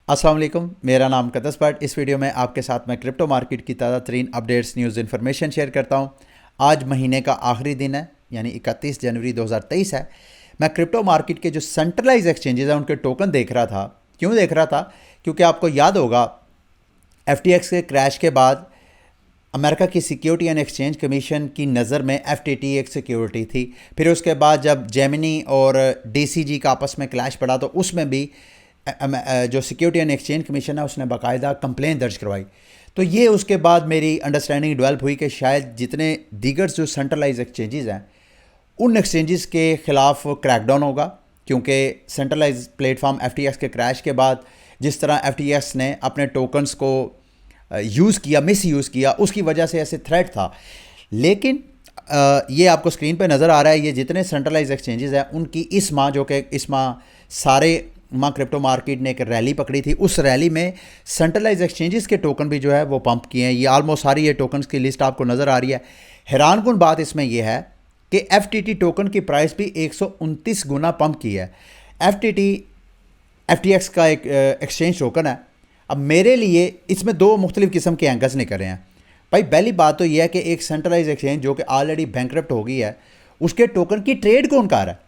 अस्सलाम वालेकुम, मेरा नाम कदस भट्ट। इस वीडियो में आपके साथ मैं क्रिप्टो मार्केट की ताज़ा तरीन अपडेट्स, न्यूज़, इन्फॉर्मेशन शेयर करता हूँ। आज महीने का आखिरी दिन है, यानी 31 जनवरी 2023 है। मैं क्रिप्टो मार्केट के जो सेंट्रलाइज एक्सचेंजेस हैं उनके टोकन देख रहा था। क्यों देख रहा था? क्योंकि आपको याद होगा FTX के क्रैश के बाद अमेरिका की सिक्योरिटी एंड एक्सचेंज कमीशन की नज़र में FTT एक सिक्योरिटी थी। फिर उसके बाद जब जेमिनी और DCG का आपस में क्लैश पड़ा तो उसमें भी जो सिक्योरिटी एंड एक्सचेंज कमीशन है उसने बाकायदा कंप्लेन दर्ज करवाई। तो ये उसके बाद मेरी अंडरस्टैंडिंग डेवलप हुई कि शायद जितने दीगर जो सेंट्रलाइज एक्सचेंजेस हैं उन एक्सचेंजेस के ख़िलाफ़ क्रैकडाउन होगा, क्योंकि सेंट्रलाइज प्लेटफॉर्म FTX के क्रैश के बाद जिस तरह FTX ने अपने टोकन्स को यूज़ किया, मिस यूज़ किया, उसकी वजह से ऐसे थ्रेट था। लेकिन ये आपको स्क्रीन पे नज़र आ रहा है, ये जितने सेंट्रलाइज एक्सचेंजेस हैं उनकी इस माह, जो कि इस माह सारे माह क्रिप्टो मार्केट ने एक रैली पकड़ी थी, उस रैली में सेंट्रलाइज एक्सचेंजेस के टोकन भी जो है वो पंप किए हैं। ये ऑलमोस्ट सारी ये टोकन्स की लिस्ट आपको नज़र आ रही है। हैरानकुन बात इसमें यह है कि FTT टोकन की प्राइस भी 129 गुना पंप की है। FTX का एक एक्सचेंज टोकन है। अब मेरे लिए इसमें दो मुख्तलिफ किस्म के एंगल्स निकल रहे हैं। भाई पहली बात तो यह है कि एक सेंट्रलाइज एक्सचेंज जो कि ऑलरेडी बैंकरप्ट हो गई है, उसके टोकन की ट्रेड कौन कर रहा है?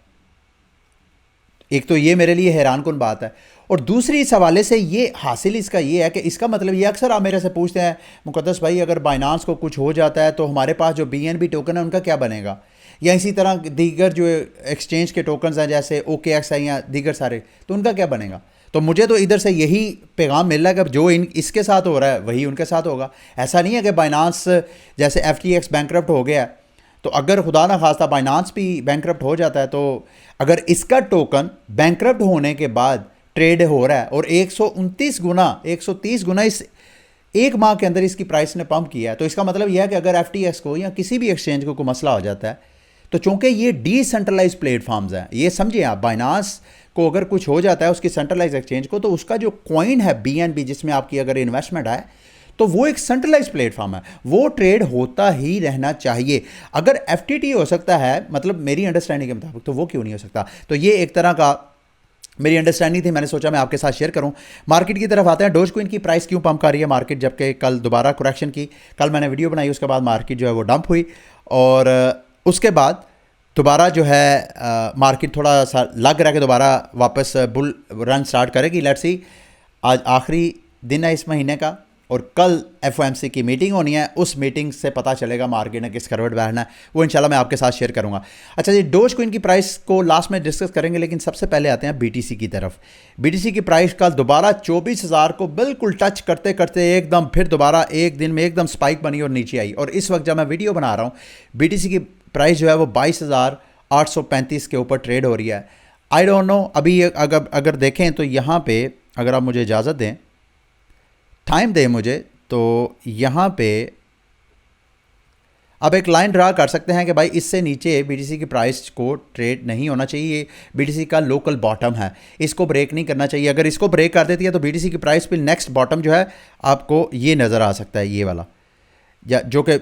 एक तो ये मेरे लिए हैरानकुन बात है। और दूसरी इस हवाले से ये हासिल इसका ये है कि इसका मतलब ये, अक्सर आप मेरे से पूछते हैं मुकद्दस भाई अगर बाइनांस को कुछ हो जाता है तो हमारे पास जो BNB टोकन है उनका क्या बनेगा, या इसी तरह दीगर जो एक्सचेंज के टोकन्स हैं जैसे OKX है या दीगर सारे, तो उनका क्या बनेगा? तो मुझे तो इधर से यही पैगाम मिल रहा है कि जो इसके साथ हो रहा है वही उनके साथ होगा। ऐसा नहीं है कि बाइनांस जैसे FTX बैंकरप्ट हो गया है, तो अगर खुदा ना खास्ता बाइनांस भी बैंकरप्ट हो जाता है, तो अगर इसका टोकन बैंकरप्ट होने के बाद ट्रेड हो रहा है और 129 गुना 130 गुना इस एक माह के अंदर इसकी प्राइस ने पंप किया है, तो इसका मतलब यह है कि अगर FTX को या किसी भी एक्सचेंज को कोई मसला हो जाता है, तो चूंकि ये डिसेंट्रलाइज प्लेटफॉर्म्स हैं, ये समझिए आप, बाइनांस को अगर कुछ हो जाता है उसकी सेंट्रलाइज एक्सचेंज को, तो उसका जो कॉइन है BNB जिसमें आपकी अगर इन्वेस्टमेंट है, तो वो एक सेंट्रलाइज प्लेटफॉर्म है, वो ट्रेड होता ही रहना चाहिए। अगर FTT हो सकता है, मतलब मेरी अंडरस्टैंडिंग के मुताबिक, तो वो क्यों नहीं हो सकता? तो ये एक तरह का मेरी अंडरस्टैंडिंग थी, मैंने सोचा मैं आपके साथ शेयर करूं। मार्केट की तरफ आते हैं। डोजकॉइन की प्राइस क्यों पंप कर रही है मार्केट, जबकि कल दोबारा करेक्शन की? कल मैंने वीडियो बनाई, उसके बाद मार्केट जो है वो डंप हुई और उसके बाद दोबारा जो है मार्केट थोड़ा सा लग रहा है कि दोबारा वापस बुल रन स्टार्ट करेगी। Let's see. आज आखिरी दिन है इस महीने का और कल FOMC की मीटिंग होनी है, उस मीटिंग से पता चलेगा मार्केट ने किस करवट बैठना है, वो इंशाल्लाह मैं आपके साथ शेयर करूंगा। अच्छा जी, डोजकॉइन की प्राइस को लास्ट में डिस्कस करेंगे, लेकिन सबसे पहले आते हैं BTC की तरफ। BTC की प्राइस कल दोबारा 24,000 को बिल्कुल टच करते करते एकदम फिर दोबारा एक दिन में एकदम स्पाइक बनी और नीचे आई, और इस वक्त जब मैं वीडियो बना रहा हूँ BTC की प्राइस जो है वो 22,835 के ऊपर ट्रेड हो रही है। आई डोंट नो, अभी अगर देखें तो यहाँ पे अगर आप मुझे इजाज़त दें, टाइम दें मुझे, तो यहाँ पे अब एक लाइन ड्रा कर सकते हैं कि भाई इससे नीचे BTC की प्राइस को ट्रेड नहीं होना चाहिए। BTC का लोकल बॉटम है, इसको ब्रेक नहीं करना चाहिए। अगर इसको ब्रेक कर देती है तो BTC की प्राइस पे नेक्स्ट बॉटम जो है आपको ये नज़र आ सकता है, ये वाला, या जो कि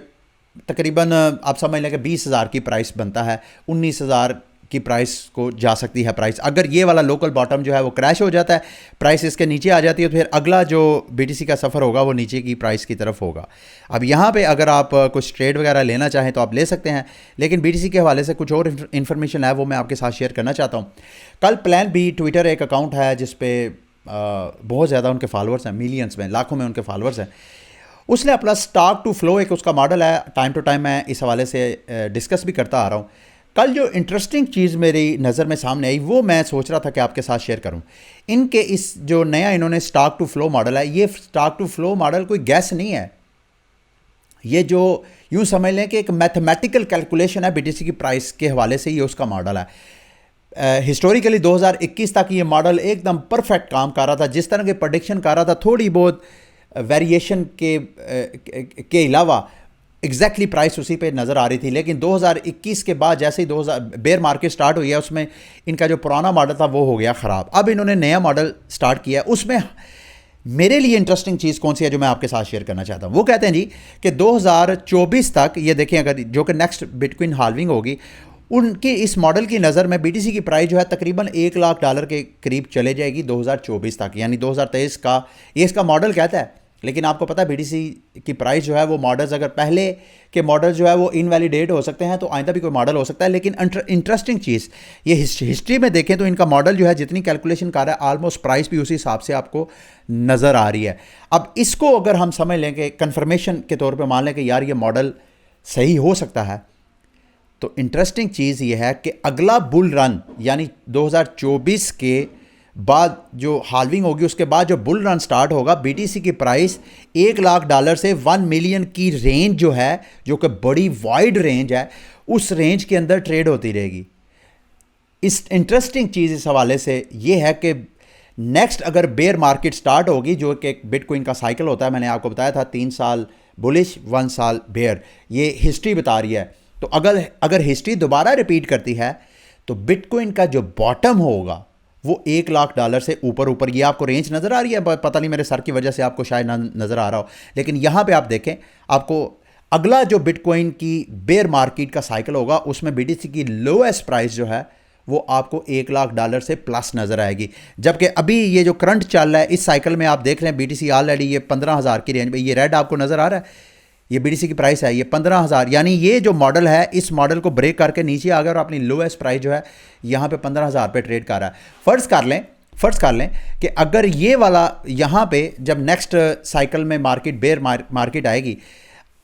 तकरीबन आप समझ लें कि 20,000 की प्राइस बनता है, 19,000 की प्राइस को जा सकती है प्राइस। अगर ये वाला लोकल बॉटम जो है वो क्रैश हो जाता है, प्राइस इसके नीचे आ जाती है, तो फिर अगला जो BTC का सफ़र होगा वो नीचे की प्राइस की तरफ होगा। अब यहाँ पे अगर आप कुछ ट्रेड वगैरह लेना चाहें तो आप ले सकते हैं, लेकिन BTC के हवाले से कुछ और इन्फॉर्मेशन है वो मैं आपके साथ शेयर करना चाहता हूँ। कल प्लान बी ट्विटर एक अकाउंट है जिसपे बहुत ज़्यादा उनके फॉलोअर्स हैं, मिलियंस में, लाखों में उनके फॉलोअर्स हैं। उसने अपना स्टॉक टू फ्लो एक उसका मॉडल है, टाइम टू टाइम मैं इस हवाले से डिस्कस भी करता आ रहा हूँ। कल जो इंटरेस्टिंग चीज़ मेरी नज़र में सामने आई वो मैं सोच रहा था कि आपके साथ शेयर करूं। इनके इस जो नया इन्होंने स्टॉक टू फ्लो मॉडल है, ये स्टॉक टू फ्लो मॉडल कोई गैस नहीं है, ये जो यूं समझ लें कि एक मैथमेटिकल कैलकुलेशन है BTC की प्राइस के हवाले से, ये उसका मॉडल है। हिस्टोरिकली 2021 तक ये मॉडल एकदम परफेक्ट काम कर रहा था, जिस तरह के प्रेडिक्शन कर रहा था, थोड़ी बहुत वेरिएशन के अलावा एग्जैक्टली प्राइस उसी पे नज़र आ रही थी। लेकिन 2021 के बाद जैसे ही 2000 बेयर मार्केट स्टार्ट हुई है, उसमें इनका जो पुराना मॉडल था वो हो गया ख़राब। अब इन्होंने नया मॉडल स्टार्ट किया, उसमें मेरे लिए इंटरेस्टिंग चीज़ कौन सी है जो मैं आपके साथ शेयर करना चाहता हूँ। वो कहते हैं जी कि 2024 तक, ये देखें, अगर जो कि नेक्स्ट बिटकॉइन हाल्विंग होगी, उनकी इस मॉडल की नज़र में बीटीसी की प्राइस जो है तकरीबन $1 लाख के करीब चले जाएगी 2024 तक, यानी 2023 का ये इसका मॉडल कहता है। लेकिन आपको पता है बीटीसी की प्राइस जो है वो मॉडल्स, अगर पहले के मॉडल जो है वो इनवैलिडेट हो सकते हैं तो आइंदा भी कोई मॉडल हो सकता है। लेकिन इंटरेस्टिंग चीज़ ये हिस्ट्री में देखें तो इनका मॉडल जो है जितनी कैलकुलेशन कर रहा है ऑलमोस्ट प्राइस भी उसी हिसाब से आपको नज़र आ रही है। अब इसको अगर हम समझ लें कि कन्फर्मेशन के तौर पर मान लें कि यार ये मॉडल सही हो सकता है, तो इंटरेस्टिंग चीज़ ये है कि अगला बुल रन यानी 2024 के बाद जो हाल्विंग होगी उसके बाद जो बुल रन स्टार्ट होगा, बीटीसी की प्राइस $1 लाख से 1 मिलियन की रेंज जो है, जो कि बड़ी वाइड रेंज है, उस रेंज के अंदर ट्रेड होती रहेगी। इस इंटरेस्टिंग चीज़ इस हवाले से ये है कि नेक्स्ट अगर बेयर मार्केट स्टार्ट होगी, जो कि एक बिटकॉइन का साइकिल होता है, मैंने आपको बताया था 3 साल बुलिश 1 साल बेयर, ये हिस्ट्री बता रही है। तो अगर हिस्ट्री दोबारा रिपीट करती है तो बिटकॉइन का जो बॉटम होगा वो $1 लाख से ऊपर, ये आपको रेंज नज़र आ रही है, पता नहीं मेरे सर की वजह से आपको शायद ना नज़र आ रहा हो, लेकिन यहाँ पे आप देखें आपको अगला जो बिटकॉइन की बेयर मार्केट का साइकिल होगा उसमें बीटीसी की लोएस्ट प्राइस जो है वो आपको $1 लाख से प्लस नज़र आएगी। जबकि अभी ये जो करंट चल रहा है इस साइकिल में आप देख रहे हैं बीटीसी ऑलरेडी ये 15,000 की रेंज में, ये रेड आपको नज़र आ रहा है, ये बीटीसी की प्राइस है ये 15,000, यानी ये जो मॉडल है इस मॉडल को ब्रेक करके नीचे आ गया और अपनी लोएस्ट प्राइस जो है यहाँ पे 15,000 पे ट्रेड कर रहा है। फ़र्ज़ कर लें कि अगर ये वाला यहाँ पे जब नेक्स्ट साइकिल में मार्केट बेयर मार्केट आएगी,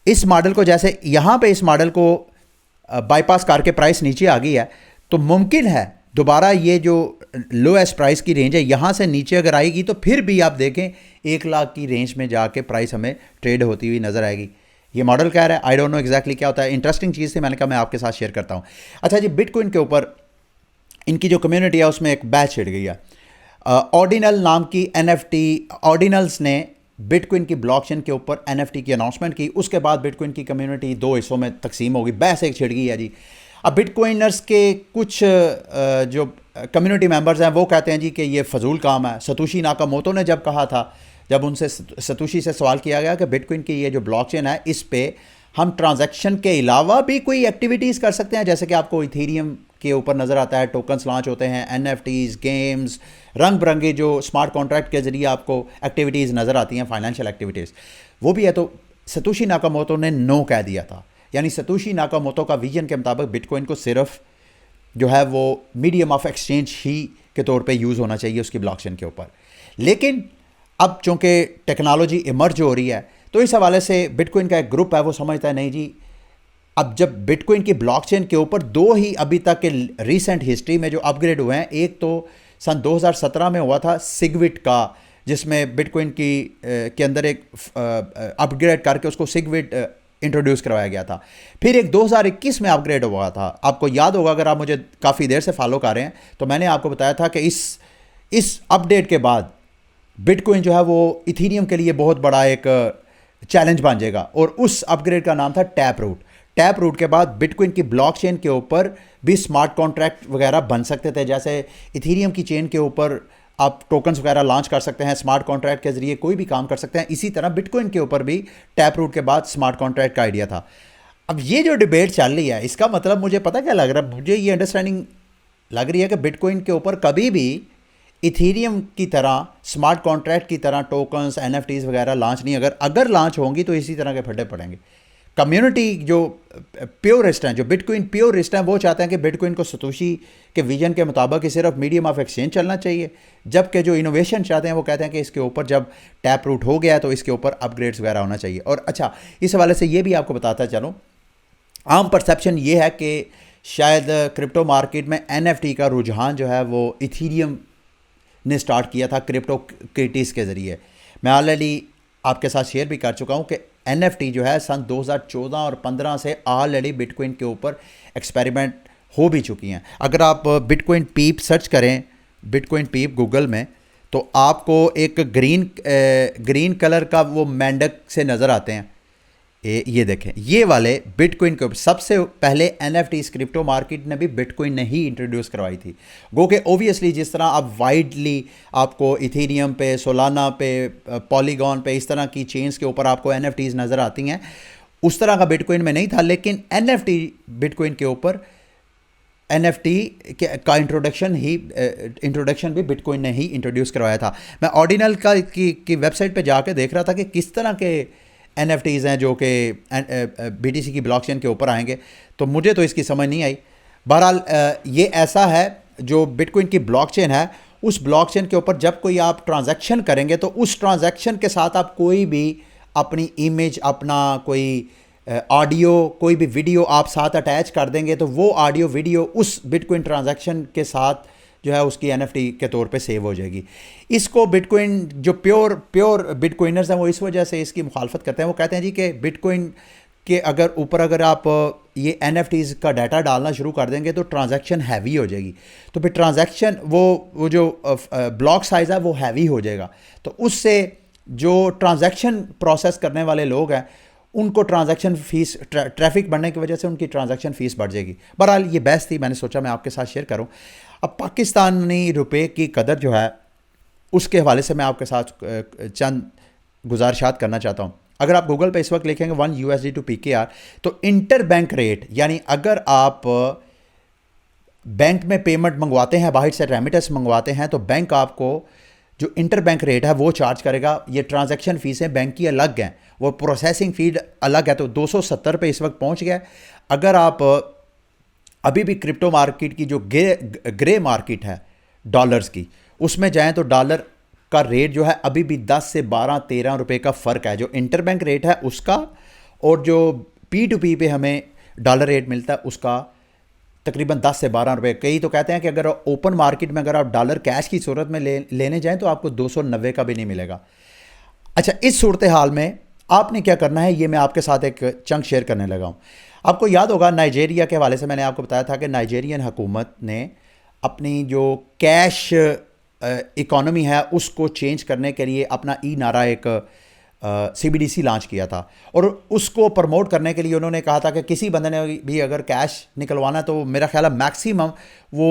इस मॉडल को जैसे यहाँ पे इस मॉडल को बाईपास करके प्राइस नीचे आ गई है, तो मुमकिन है दोबारा ये जो लोएस्ट प्राइस की रेंज है यहाँ से नीचे अगर आएगी तो फिर भी आप देखें 1 लाख की रेंज में जाके प्राइस हमें ट्रेड होती हुई नज़र आएगी। ये मॉडल कह रहा है, आई डोंट नो एग्जैक्टली क्या होता है। इंटरेस्टिंग चीज़ थी, मैंने कहा मैं आपके साथ शेयर करता हूँ। अच्छा जी, बिटकॉइन के ऊपर इनकी जो कम्युनिटी है उसमें एक बैच छिड़ गई है। ऑर्डिनल नाम की NFT, ऑर्डिनल्स ने बिटकॉइन की ब्लॉकचेन के ऊपर NFT की अनाउंसमेंट की, उसके बाद बिटकॉइन की कम्युनिटी 2 हिस्सों में तकसीम होगी, बहस एक छिड़ गई है जी। अब बिटकॉइनर्स के कुछ जो कम्युनिटी मेंबर्स हैं वो कहते हैं जी कि ये फजूल काम है। सतोशी नाकामोटो ने जब कहा था, जब उनसे सतोशी से सवाल किया गया कि बिटकॉइन की ये जो ब्लॉकचेन है इस पे हम ट्रांजैक्शन के अलावा भी कोई एक्टिविटीज़ कर सकते हैं, जैसे कि आपको इथेरियम के ऊपर नज़र आता है टोकन्स लॉन्च होते हैं, NFTs, गेम्स, रंग बिरंगे जो स्मार्ट कॉन्ट्रैक्ट के ज़रिए आपको एक्टिविटीज़ नज़र आती हैं, फाइनेंशियल एक्टिविटीज़, वो भी है। तो सतोशी नाकामोटो ने नो कह दिया था, यानी सतोशी नाकामोटो का विजन के मुताबिक बिटकॉइन को सिर्फ जो है वो मीडियम ऑफ एक्सचेंज ही के तौर पे यूज़ होना चाहिए उसकी ब्लॉकचेन के ऊपर। लेकिन अब चूँकि टेक्नोलॉजी इमर्ज हो रही है तो इस हवाले से बिटकॉइन का एक ग्रुप है वो समझता है नहीं जी, अब जब बिटकॉइन की ब्लॉकचेन के ऊपर 2 ही अभी तक के रीसेंट हिस्ट्री में जो अपग्रेड हुए हैं, एक तो सन 2017 में हुआ था सिगविट का, जिसमें बिटकॉइन की के अंदर एक अपग्रेड करके उसको सिगविट इंट्रोड्यूस करवाया गया था। फिर एक 2021 में अपग्रेड हुआ था। आपको याद होगा, अगर आप मुझे काफ़ी देर से फॉलो कर रहे हैं तो मैंने आपको बताया था कि इस अपडेट के बाद बिटकॉइन जो है वो इथेरियम के लिए बहुत बड़ा एक चैलेंज बन जाएगा, और उस अपग्रेड का नाम था टैप रूट के बाद बिटकॉइन की ब्लॉकचेन के ऊपर भी स्मार्ट कॉन्ट्रैक्ट वगैरह बन सकते थे, जैसे इथेरियम की चेन के ऊपर आप टोकन्स वगैरह लॉन्च कर सकते हैं, स्मार्ट कॉन्ट्रैक्ट के जरिए कोई भी काम कर सकते हैं। इसी तरह बिटकॉइन के ऊपर भी टैप रूट के बाद स्मार्ट कॉन्ट्रैक्ट का आइडिया था। अब ये जो डिबेट चल रही है इसका मतलब मुझे पता क्या लग रहा है, मुझे ये अंडरस्टैंडिंग लग रही है कि बिटकॉइन के ऊपर कभी भी इथेरियम की तरह स्मार्ट कॉन्ट्रैक्ट की तरह टोकन्स NFTs वगैरह लॉन्च नहीं, अगर लॉन्च होंगी तो इसी तरह के फटे पड़ेंगे। कम्युनिटी जो प्योरिस्ट हैं, जो बिटकॉइन प्योरिस्ट हैं, वो चाहते हैं कि बिटकॉइन को सतोशी के विजन के मुताबिक ही सिर्फ मीडियम ऑफ एक्सचेंज चलना चाहिए, जबकि जो इनोवेशन चाहते हैं वो कहते हैं कि इसके ऊपर जब टैप रूट हो गया तो इसके ऊपर अपग्रेड्स वगैरह होना चाहिए। और अच्छा, इस हवाले से ये भी आपको बताता चलूँ, आम परसेप्शन ये है कि शायद क्रिप्टो मार्केट में NFT का रुझान जो है वो इथेरियम ने स्टार्ट किया था क्रिप्टो क्रिटीज़ के ज़रिए। मैं ऑलरेडी आपके साथ शेयर भी कर चुका हूँ कि NFT जो है सन 2014 और 15 से ऑलरेडी बिटकॉइन के ऊपर एक्सपेरिमेंट हो भी चुकी हैं। अगर आप बिटकॉइन पीप सर्च करें, बिटकॉइन पीप गूगल में, तो आपको एक ग्रीन कलर का वो मेंढक से नज़र आते हैं। ये देखें, ये वाले बिटकॉइन के ऊपर सबसे पहले NFT क्रिप्टो मार्केट ने भी बिटकॉइन ने ही इंट्रोड्यूस करवाई थी। गो के ओबियसली जिस तरह अब वाइडली आपको इथेरियम पे, सोलाना पे, पॉलीगॉन पे, इस तरह की चेन्स के ऊपर आपको NFTs नज़र आती हैं, उस तरह का बिटकॉइन में नहीं था। लेकिन NFT बिटकॉइन के ऊपर NFT का इंट्रोडक्शन भी बिटकॉइन ने ही इंट्रोड्यूस करवाया था। मैं ऑर्डिनल की वेबसाइट पे जाके देख रहा था कि किस तरह के NFTs हैं जो कि BTC की ब्लॉकचेन के ऊपर आएंगे, तो मुझे तो इसकी समझ नहीं आई। बहरहाल ये ऐसा है, जो बिटकॉइन की ब्लॉकचेन है, उस ब्लॉकचेन के ऊपर जब कोई आप ट्रांजैक्शन करेंगे तो उस ट्रांजैक्शन के साथ आप कोई भी अपनी इमेज, अपना कोई ऑडियो, कोई भी वीडियो आप साथ अटैच कर देंगे तो वो ऑडियो वीडियो उस बिटकॉइन ट्रांजैक्शन के साथ जो है उसकी NFT के तौर पे सेव हो जाएगी। इसको बिटकॉइन जो प्योर बिटकॉइनर्स हैं वो इस वजह से इसकी मुखालफत करते हैं। वो कहते हैं जी कि बिटकॉइन के अगर आप ये NFTs का डाटा डालना शुरू कर देंगे तो ट्रांजैक्शन हैवी हो जाएगी, तो फिर ट्रांजैक्शन वो जो ब्लॉक साइज़ है वो हैवी हो जाएगा, तो उससे जो ट्रांजैक्शन प्रोसेस करने वाले लोग हैं उनको ट्रांजैक्शन फ़ीस, ट्रैफिक बढ़ने की वजह से उनकी ट्रांजैक्शन फ़ीस बढ़ जाएगी। बहरहाल ये बहस थी, मैंने सोचा मैं आपके साथ शेयर करूं। अब पाकिस्तानी रुपए की कदर जो है उसके हवाले से मैं आपके साथ चंद गुजारिशात करना चाहता हूं। अगर आप गूगल पे इस वक्त लिखेंगे 1 USD टू PKR, तो इंटर बैंक रेट, यानी अगर आप बैंक में पेमेंट मंगवाते हैं, बाहर से रेमिटेंस मंगवाते हैं, तो बैंक आपको जो इंटर बैंक रेट है वो चार्ज करेगा। ये ट्रांजैक्शन फ़ीसें बैंक की अलग हैं, वो प्रोसेसिंग फ़ीड अलग है, तो 270 पे इस वक्त पहुंच गया। अगर आप अभी भी क्रिप्टो मार्केट की जो ग्रे मार्केट है डॉलर्स की, उसमें जाएं तो डॉलर का रेट जो है अभी भी 10 से 12-13 रुपए का फ़र्क है, जो इंटर बैंक रेट है उसका, और जो P2P पे हमें डॉलर रेट मिलता है उसका तकरीबन 10 से 12 रुपए। कई तो कहते हैं कि अगर ओपन मार्केट में अगर आप डॉलर कैश की सूरत में लेने जाएं तो आपको 290 का भी नहीं मिलेगा। अच्छा, इस सूरत हाल में आपने क्या करना है, ये मैं आपके साथ एक चंक शेयर करने लगा हूँ। आपको याद होगा नाइजेरिया के हवाले से मैंने आपको बताया था कि नाइजेरियन हुकूमत ने अपनी जो कैश इकॉनमी है उसको चेंज करने के लिए अपना नारा एक CBDC लॉन्च किया था, और उसको प्रमोट करने के लिए उन्होंने कहा था कि किसी बंदे ने भी अगर कैश निकलवाना तो मेरा ख्याल है मैक्सिमम वो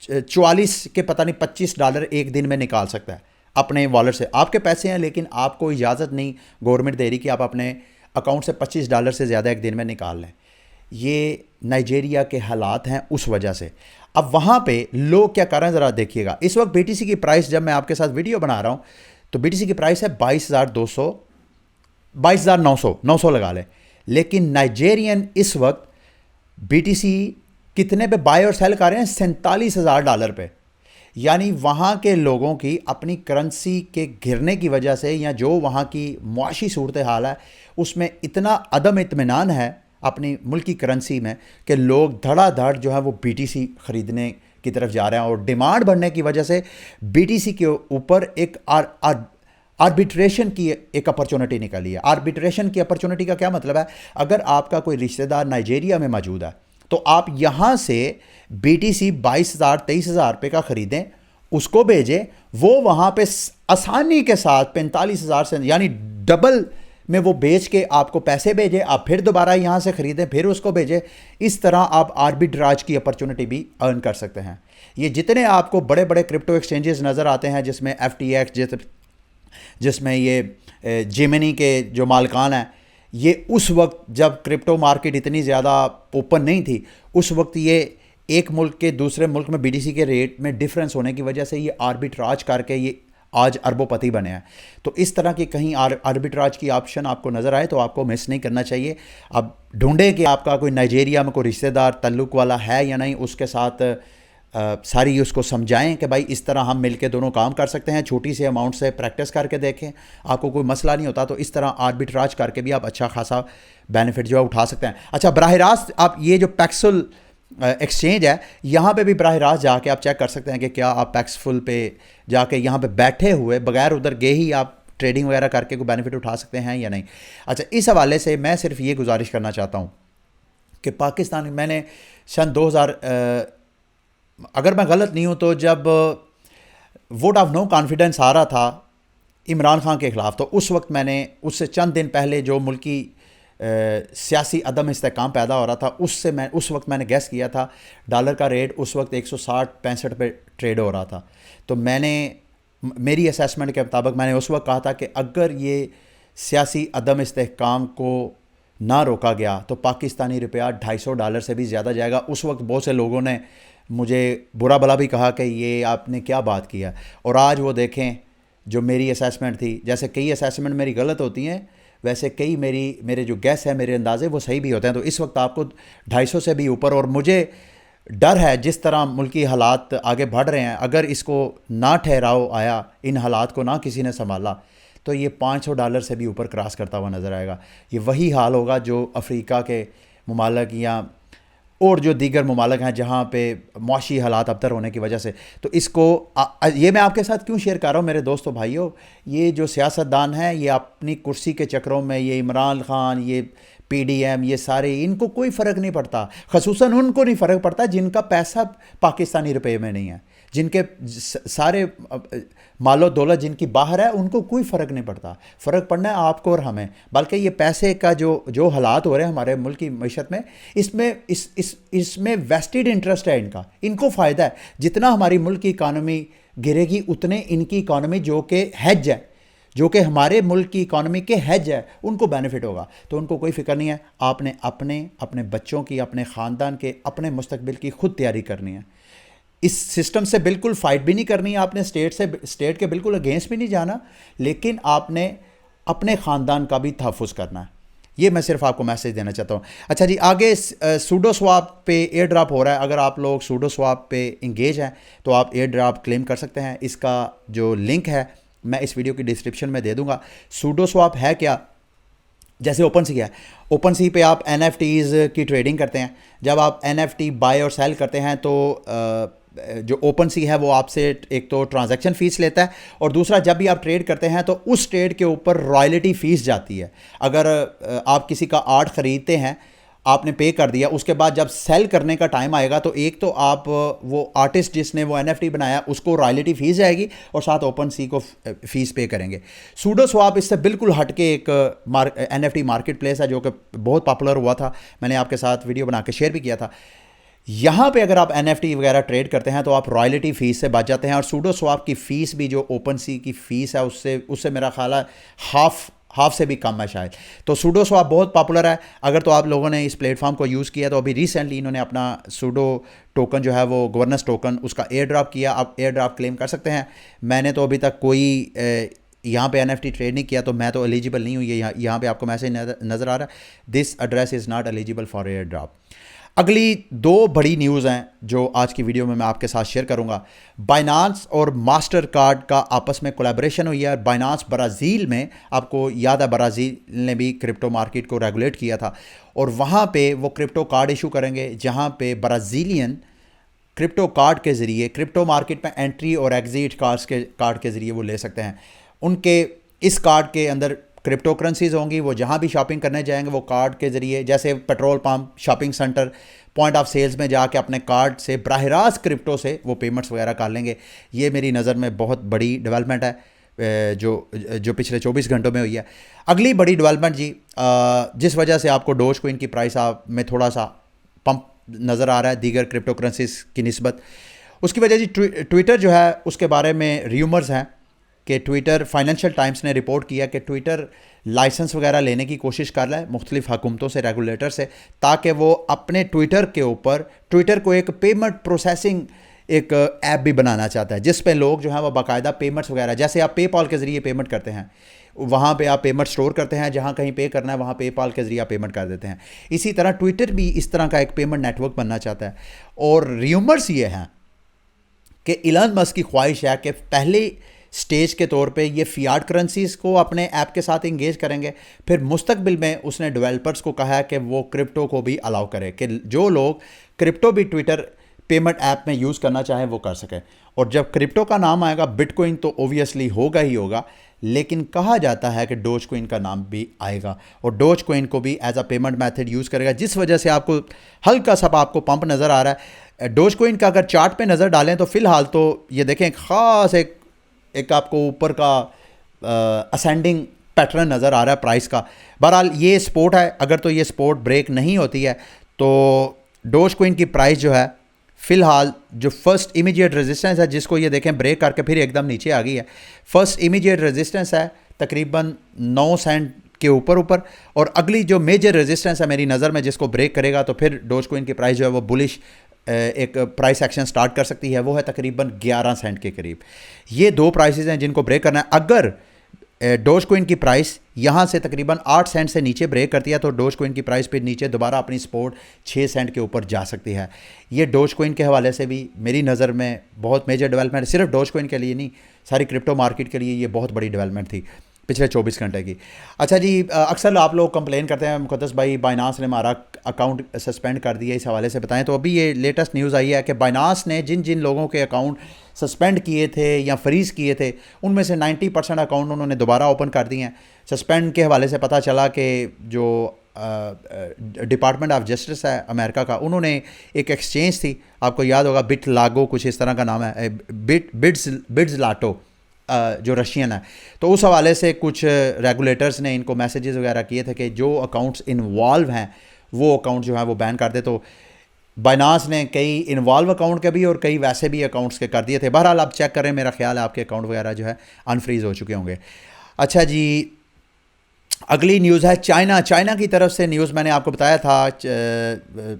44 के पता नहीं $25 एक दिन में निकाल सकता है अपने वॉलेट से। आपके पैसे हैं लेकिन आपको इजाज़त नहीं गवर्नमेंट दे रही कि आप अपने अकाउंट से $25 से ज़्यादा एक दिन में निकाल लें। ये नाइजेरिया के हालात हैं उस वजह से। अब वहाँ पे लोग क्या कर रहे हैं ज़रा देखिएगा। इस वक्त BTC की प्राइस, जब मैं आपके साथ वीडियो बना रहा हूँ, तो BTC की प्राइस है 22,200, 22,900 लगा लें। लेकिन नाइजेरियन इस वक्त BTC कितने पे बाय और सेल कर रहे हैं? $47,000 पे। यानी वहाँ के लोगों की अपनी करेंसी के गिरने की वजह से, या जो वहाँ की मुआशी सूरत हाल है उसमें इतना अदम इत्मीनान है अपनी मुल्क की करेंसी में कि लोग धड़ाधड़ जो है वो BTC ख़रीदने की तरफ जा रहे हैं, और डिमांड बढ़ने की वजह से BTC के ऊपर एक आर्बिट्रेशन की एक अपॉर्चुनिटी निकली है। आर्बिट्रेशन की अपॉर्चुनिटी का क्या मतलब है? अगर आपका कोई रिश्तेदार नाइजेरिया में मौजूद है तो आप यहाँ से BTC 22,000 23,000 रुपये का ख़रीदें, उसको भेजें, वो वहाँ पे आसानी के साथ 45,000 से, यानी डबल में वो बेच के आपको पैसे भेजे, आप फिर दोबारा यहाँ से ख़रीदें, फिर उसको भेजें। इस तरह आप आर्बिट्राज की अपॉर्चुनिटी भी अर्न कर सकते हैं। ये जितने आपको बड़े बड़े क्रिप्टो एक्सचेंजेस नज़र आते हैं, जिसमें FTX, जिसमें ये जेमिनी के जो मालिकान हैं, ये उस वक्त जब क्रिप्टो मार्केट इतनी ज़्यादा ओपन नहीं थी, उस वक्त ये एक मुल्क के दूसरे मुल्क में BTC के रेट में डिफरेंस होने की वजह से ये आर्बिट्राज करके ये आज अरबोपति बने हैं। तो इस तरह की कहीं आर्बिट्राज की ऑप्शन आपको नज़र आए तो आपको मिस नहीं करना चाहिए। अब ढूंढें कि आपका कोई नाइजेरिया में कोई रिश्तेदार ताल्लुक़ वाला है या नहीं, उसके साथ सारी उसको समझाएं कि भाई इस तरह हम मिलके दोनों काम कर सकते हैं, छोटी सी अमाउंट से प्रैक्टिस करके देखें, आपको कोई मसला नहीं होता। तो इस तरह आर्बिट्राज करके भी आप अच्छा खासा बेनिफिट जो है उठा सकते हैं। अच्छा, बराह रास्त आप ये जो पैक्सुल एक्सचेंज है, यहाँ पे भी बराह रास्त जाके आप चेक कर सकते हैं कि क्या आप पैक्सफुल पे जाके यहाँ पे बैठे हुए बगैर उधर गए ही आप ट्रेडिंग वगैरह करके कोई बेनिफिट उठा सकते हैं या नहीं। अच्छा, इस हवाले से मैं सिर्फ ये गुजारिश करना चाहता हूँ कि पाकिस्तान, मैंने सन 2000, अगर मैं गलत नहीं हूँ तो जब वोट ऑफ नो कॉन्फिडेंस आ रहा था इमरान खान के ख़िलाफ़, तो उस वक्त मैंने उससे चंद दिन पहले जो मुल्की सियासी अदम इस्तेहकाम पैदा हो रहा था, उस वक्त मैंने गैस किया था डॉलर का रेट उस वक्त 160-65 पे ट्रेड हो रहा था। तो मेरी असेसमेंट के मुताबिक मैंने उस वक्त कहा था कि अगर ये सियासी अदम इस्तेहकाम को ना रोका गया तो पाकिस्तानी रुपया $250 से भी ज़्यादा जाएगा। उस वक्त बहुत से लोगों ने मुझे बुरा भला भी कहा कि ये आपने क्या बात किया, और आज वो देखें जो मेरी असेसमेंट थी, जैसे कई असेसमेंट मेरी गलत होती हैं वैसे कई मेरे जो गैस है, मेरे अंदाजे वो सही भी होते हैं। तो इस वक्त आपको 250 से भी ऊपर, और मुझे डर है जिस तरह मुल्की हालात आगे बढ़ रहे हैं, अगर इसको ना ठहराव आया, इन हालात को ना किसी ने संभाला, तो ये $500 से भी ऊपर क्रॉस करता हुआ नज़र आएगा। ये वही हाल होगा जो अफ्रीका के ममालिक या और जो दीगर ममालिक हैं जहाँ पे मुआशी हालात अबतर होने की वजह से। तो इसको ये मैं आपके साथ क्यों शेयर कर रहा हूँ मेरे दोस्तों भाइयों, ये जो सियासतदान हैं ये अपनी कुर्सी के चक्करों में, ये इमरान खान, ये पीडीएम, ये सारे, इनको कोई फ़र्क नहीं पड़ता। खसूसन उनको नहीं फ़र्क पड़ता जिनका पैसा पाकिस्तानी रुपये में नहीं है, जिनके सारे मालो दौलत जिनकी बाहर है, उनको कोई फ़र्क नहीं पड़ता। फ़र्क पड़ना है आपको और हमें। बल्कि ये पैसे का जो हालात हो रहे हैं हमारे मुल्क की मईशत में, इसमें वेस्टेड इंटरेस्ट है इनका, इनको फ़ायदा है। जितना हमारी मुल्क की इकानमी गिरेगी उतने इनकी इकानमी जो कि हेज है, जो कि हमारे मुल्क की इकानमी के हेज है, उनको बेनिफिट होगा। तो उनको कोई फ़िक्र नहीं है। आपने अपने बच्चों की, अपने ख़ानदान के, अपने मुस्तकबिल की खुद तैयारी करनी है। इस सिस्टम से बिल्कुल फ़ाइट भी नहीं करनी है आपने, स्टेट के बिल्कुल अगेंस्ट भी नहीं जाना, लेकिन आपने अपने ख़ानदान का भी तहफ़्फ़ुज़ करना है। ये मैं सिर्फ आपको मैसेज देना चाहता हूँ। अच्छा जी, आगे सूडो स्वाप पे एयर ड्रॉप हो रहा है। अगर आप लोग सूडो स्वाप पे इंगेज हैं तो आप एयर ड्रॉप क्लेम कर सकते हैं। इसका जो लिंक है मैं इस वीडियो की डिस्क्रिप्शन में दे दूँगा। सूडो स्वाप है क्या? जैसे ओपन सी है, ओपन सी पे आप NFTs की ट्रेडिंग करते हैं। जब आप NFT बाय और सेल करते हैं तो जो ओपन सी है वो आपसे एक तो ट्रांजैक्शन फ़ीस लेता है, और दूसरा जब भी आप ट्रेड करते हैं तो उस ट्रेड के ऊपर रॉयल्टी फ़ीस जाती है। अगर आप किसी का आर्ट ख़रीदते हैं, आपने पे कर दिया, उसके बाद जब सेल करने का टाइम आएगा तो एक तो आप वो आर्टिस्ट जिसने वो NFT बनाया उसको रॉयल्टी फ़ीस जाएगी, और साथ ओपन सी को फ़ीस पे करेंगे। सूडो स्वाप इससे बिल्कुल हट के एक NFT मार्केट प्लेस है जो कि बहुत पॉपुलर हुआ था। मैंने आपके साथ वीडियो बना के शेयर भी किया था। यहाँ पे अगर आप NFT वगैरह ट्रेड करते हैं तो आप रॉयल्टी फ़ीस से बच जाते हैं, और सूडो स्वाप की फ़ीस भी जो ओपन सी की फ़ीस है उससे मेरा ख्याल है हाफ से भी कम है शायद। तो सूडो स्वाप बहुत पॉपुलर है। अगर तो आप लोगों ने इस प्लेटफॉर्म को यूज़ किया तो अभी रिसेंटली इन्होंने अपना सूडो टोकन जो है वो गवर्नेंस टोकन उसका एयर ड्रॉप किया, आप एयर ड्रॉप क्लेम कर सकते हैं। मैंने तो अभी तक कोई यहाँ पे NFT ट्रेड नहीं किया, तो मैं तो एलिजिबल नहीं हूँ। ये यहाँ पे आपको मैसेज नज़र आ रहा है, this address is not eligible for air drop. अगली दो बड़ी न्यूज़ हैं जो आज की वीडियो में मैं आपके साथ शेयर करूंगा। बाइनांस और मास्टर कार्ड का आपस में कोलैबोरेशन हुई है। बाइनांस ब्राज़ील में, आपको याद है ब्राज़ील ने भी क्रिप्टो मार्केट को रेगुलेट किया था, और वहाँ पे वो क्रिप्टो कार्ड इशू करेंगे जहाँ पे ब्राज़ीलियन क्रिप्टो कार्ड के ज़रिए क्रिप्टो मार्केट में एंट्री और एग्ज़िट कार्ड के ज़रिए वो ले सकते हैं। उनके इस कार्ड के अंदर क्रिप्टो करेंसीज होंगी। वो जहाँ भी शॉपिंग करने जाएंगे वो कार्ड के ज़रिए, जैसे petrol pump, shopping centre, point of sales में जाके अपने कार्ड से बराह रास्त क्रिप्टो से वो पेमेंट्स वगैरह कर लेंगे। ये मेरी नज़र में बहुत बड़ी डेवलपमेंट है जो पिछले 24 घंटों में हुई है। अगली बड़ी डेवलपमेंट जी, जिस वजह से आपको डोज कोइन की प्राइस में थोड़ा सा पंप नज़र आ रहा है दीगर क्रिप्टो करेंसीज की निस्बत, उसकी वजह जी ट्विटर जो है उसके बारे में र्यूमर्स हैं कि ट्विटर, फाइनेंशियल टाइम्स ने रिपोर्ट किया कि ट्विटर लाइसेंस वगैरह लेने की कोशिश कर रहा है मुख्तलिफ हुकूमतों से, रेगुलेटर से, ताकि वो अपने ट्विटर के ऊपर ट्विटर को एक पेमेंट प्रोसेसिंग एक ऐप भी बनाना चाहता है, जिस पे लोग जो है वो बाकायदा पेमेंट्स वगैरह, जैसे आप पेपाल के ज़रिए पेमेंट करते हैं, वहाँ पे आप पेमेंट स्टोर करते हैं, जहाँ कहीं पे करना है वहाँ पेपाल के ज़रिए पेमेंट कर देते हैं। इसी तरह ट्विटर भी इस तरह का एक पेमेंट नेटवर्क बनना चाहता है। और र्यूमर्स ये हैं कि इलन मस्क की ख्वाहिश है कि पहले स्टेज के तौर पे ये फियाट करेंसीज़ को अपने ऐप के साथ इंगेज करेंगे, फिर मुस्तकबिल में उसने डेवलपर्स को कहा है कि वो क्रिप्टो को भी अलाउ करे, कि जो लोग क्रिप्टो भी ट्विटर पेमेंट ऐप में यूज़ करना चाहें वो कर सकें। और जब क्रिप्टो का नाम आएगा, बिटकॉइन तो ओबियसली होगा ही होगा, लेकिन कहा जाता है कि डोज कोइन का नाम भी आएगा, और डोज कोइन को भी as a payment method use करेगा, जिस वजह से आपको हल्का सा आपको पंप नज़र आ रहा है। डोज कोइन का अगर चार्ट पे नज़र डालें तो फ़िलहाल तो ये देखें ख़ास एक आपको ऊपर का असेंडिंग पैटर्न नज़र आ रहा है प्राइस का। बहरहाल ये सपोर्ट है, अगर तो ये सपोर्ट ब्रेक नहीं होती है तो डोज कोइन की प्राइस जो है फ़िलहाल जो फर्स्ट इमीडिएट रेजिस्टेंस है, जिसको ये देखें ब्रेक करके फिर एकदम नीचे आ गई है, फर्स्ट इमीडिएट रेजिस्टेंस है तकरीबन 9 सेंट के ऊपर ऊपर, और अगली जो मेजर रेजिस्टेंस है मेरी नज़र में जिसको ब्रेक करेगा तो फिर डोज कोइन की प्राइस जो है वो बुलिश एक प्राइस एक्शन स्टार्ट कर सकती है, वो है तकरीबन 11 सेंट के करीब। ये दो प्राइसेस हैं जिनको ब्रेक करना है। अगर डोज कोइन की प्राइस यहाँ से तकरीबन 8 सेंट से नीचे ब्रेक करती है तो डोज कोइन की प्राइस फिर नीचे दोबारा अपनी सपोर्ट 6 सेंट के ऊपर जा सकती है। ये डोज कोइन के हवाले से भी मेरी नज़र में बहुत मेजर डेवलपमेंट है, सिर्फ डोज कोइन के लिए नहीं, सारी क्रिप्टो मार्केट के लिए ये बहुत बड़ी डेवलपमेंट थी पिछले 24 घंटे की। अच्छा जी, अक्सर आप लोग कंप्लेन करते हैं मुक़द्दस भाई बाइनांस ने हमारा अकाउंट सस्पेंड कर दिया, इस हवाले से बताएं। तो अभी ये लेटेस्ट न्यूज़ आई है कि बाइनांस ने जिन जिन लोगों के अकाउंट सस्पेंड किए थे या फ्रीज़ किए थे उनमें से 90% अकाउंट उन्होंने दोबारा ओपन कर दिए हैं। सस्पेंड के हवाले से पता चला कि जो डिपार्टमेंट ऑफ जस्टिस है अमेरिका का, उन्होंने एक एक्सचेंज थी, आपको याद होगा बिट लागो कुछ इस तरह का नाम है, बिड्स लाटो जो रशियन है, तो उस हवाले से कुछ रेगुलेटर्स ने इनको मैसेजेस वगैरह किए थे कि जो अकाउंट्स इन्वॉल्व हैं वो अकाउंट जो है वो बैन कर दे। तो बाइनांस ने कई इन्वॉल्व अकाउंट के भी और कई वैसे भी अकाउंट्स के कर दिए थे। बहरहाल आप चेक करें, मेरा ख्याल है आपके अकाउंट वगैरह जो है अनफ्रीज़ हो चुके होंगे। अच्छा जी, अगली न्यूज़ है चाइना की तरफ से न्यूज़ मैंने आपको बताया था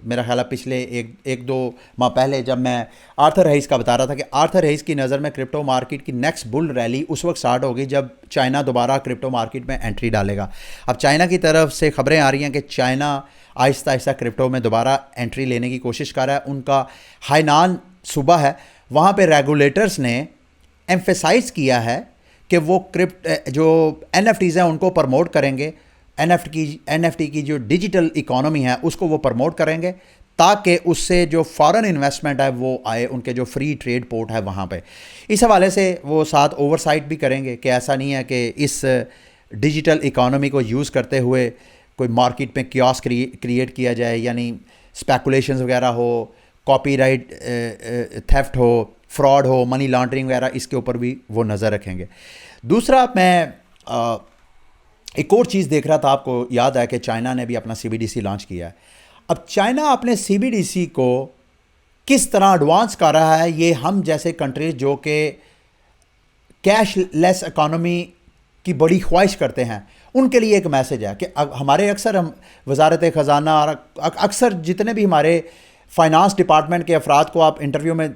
मेरा ख्याल है पिछले एक दो माह पहले जब मैं आर्थर हेइस का बता रहा था कि आर्थर हेइस की नज़र में क्रिप्टो मार्केट की नेक्स्ट बुल रैली उस वक्त स्टार्ट होगी जब चाइना दोबारा क्रिप्टो मार्केट में एंट्री डालेगा। अब चाइना की तरफ से खबरें आ रही हैं कि चाइना आहिस्ता आहिस्ता क्रिप्टो में दोबारा एंट्री लेने की कोशिश कर रहा है। उनका हाइनान सूबा है, वहाँ पर रेगुलेटर्स ने एम्फेसाइज किया है कि वो जो NFTs हैं उनको प्रमोट करेंगे, NFT की जो डिजिटल इकोनॉमी है उसको वो प्रमोट करेंगे ताकि उससे जो फॉरेन इन्वेस्टमेंट है वो आए, उनके जो फ्री ट्रेड पोर्ट है वहाँ पे। इस हवाले से वो साथ ओवरसाइट भी करेंगे कि ऐसा नहीं है कि इस डिजिटल इकोनॉमी को यूज़ करते हुए कोई मार्केट में क्योस क्रिएट किया जाए, यानी स्पेकुलेशंस वगैरह हो, कॉपीराइट थेफ्ट हो, फ्रॉड हो, मनी लॉन्ड्रिंग वगैरह, इसके ऊपर भी वो नज़र रखेंगे। दूसरा, मैं एक और चीज़ देख रहा था, आपको याद है कि चाइना ने भी अपना CBDC लॉन्च किया है। अब चाइना अपने CBDC को किस तरह एडवांस कर रहा है, ये हम जैसे कंट्रीज जो कि कैशलेस इकोनॉमी की बड़ी ख्वाहिश करते हैं उनके लिए एक मैसेज है कि हमारे अक्सर हम वजारत ख़जाना और अक्सर जितने भी हमारे फाइनेंस डिपार्टमेंट के अफराद को आप इंटरव्यू में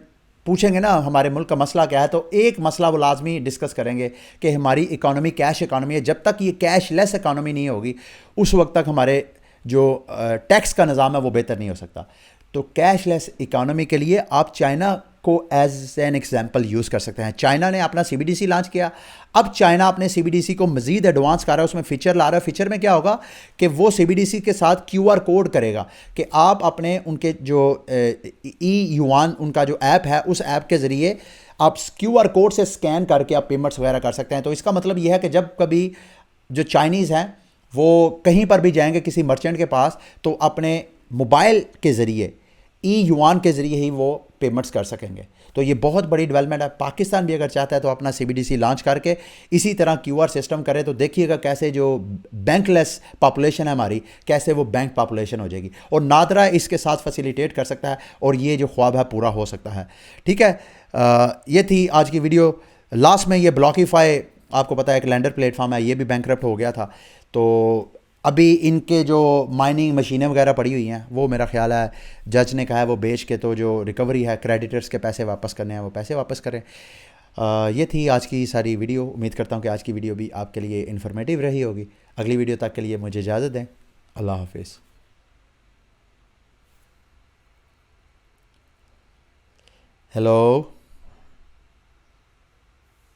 पूछेंगे ना हमारे मुल्क का मसला क्या है, तो एक मसला वो लाजमी डिस्कस करेंगे कि हमारी इकोनॉमी कैश इकोनॉमी है। जब तक ये कैशलेस इकोनॉमी नहीं होगी उस वक्त तक हमारे जो टैक्स का निज़ाम है वो बेहतर नहीं हो सकता। तो कैशलेस इकोनॉमी के लिए आप चाइना को एज एन एग्जाम्पल यूज़ कर सकते हैं। चाइना ने अपना CBDC लॉन्च किया, अब चाइना अपने CBDC को मज़ीद एडवांस कर रहा है, उसमें फ़ीचर ला रहा है। फ़ीचर में क्या होगा कि वो CBDC के साथ QR कोड करेगा कि आप अपने उनके जो ई-युआन उनका जो ऐप है उस ऐप के ज़रिए आप QR कोड से स्कैन करके आप पेमेंट्स वगैरह कर सकते हैं। तो इसका मतलब ये है कि जब कभी जो चाइनीज़ हैं वो कहीं पर भी जाएंगे किसी मर्चेंट के पास तो अपने मोबाइल के ज़रिए ई-युआन के ज़रिए ही वो पेमेंट्स कर सकेंगे। तो ये बहुत बड़ी डेवलपमेंट है। पाकिस्तान भी अगर चाहता है तो अपना CBDC लॉन्च करके इसी तरह QR सिस्टम करे तो देखिएगा कैसे जो बैंकलेस पॉपुलेशन है हमारी, कैसे वो बैंक पॉपुलेशन हो जाएगी, और नादरा इसके साथ फैसिलिटेट कर सकता है और ये जो ख्वाब है पूरा हो सकता है। ठीक है, ये थी आज की वीडियो। लास्ट में ये ब्लॉकीफाई, आपको पता है एक लैंडर प्लेटफॉर्म है, ये भी बैंकरप्ट हो गया था, तो अभी इनके जो माइनिंग मशीनें वगैरह पड़ी हुई हैं वो मेरा ख्याल है जज ने कहा है वो बेच के तो जो रिकवरी है क्रेडिटर्स के पैसे वापस करने हैं वो पैसे वापस करें। ये थी आज की सारी वीडियो। उम्मीद करता हूँ कि आज की वीडियो भी आपके लिए इन्फॉर्मेटिव रही होगी। अगली वीडियो तक के लिए मुझे इजाज़त दें। अल्लाह हाफिज़। हेलो।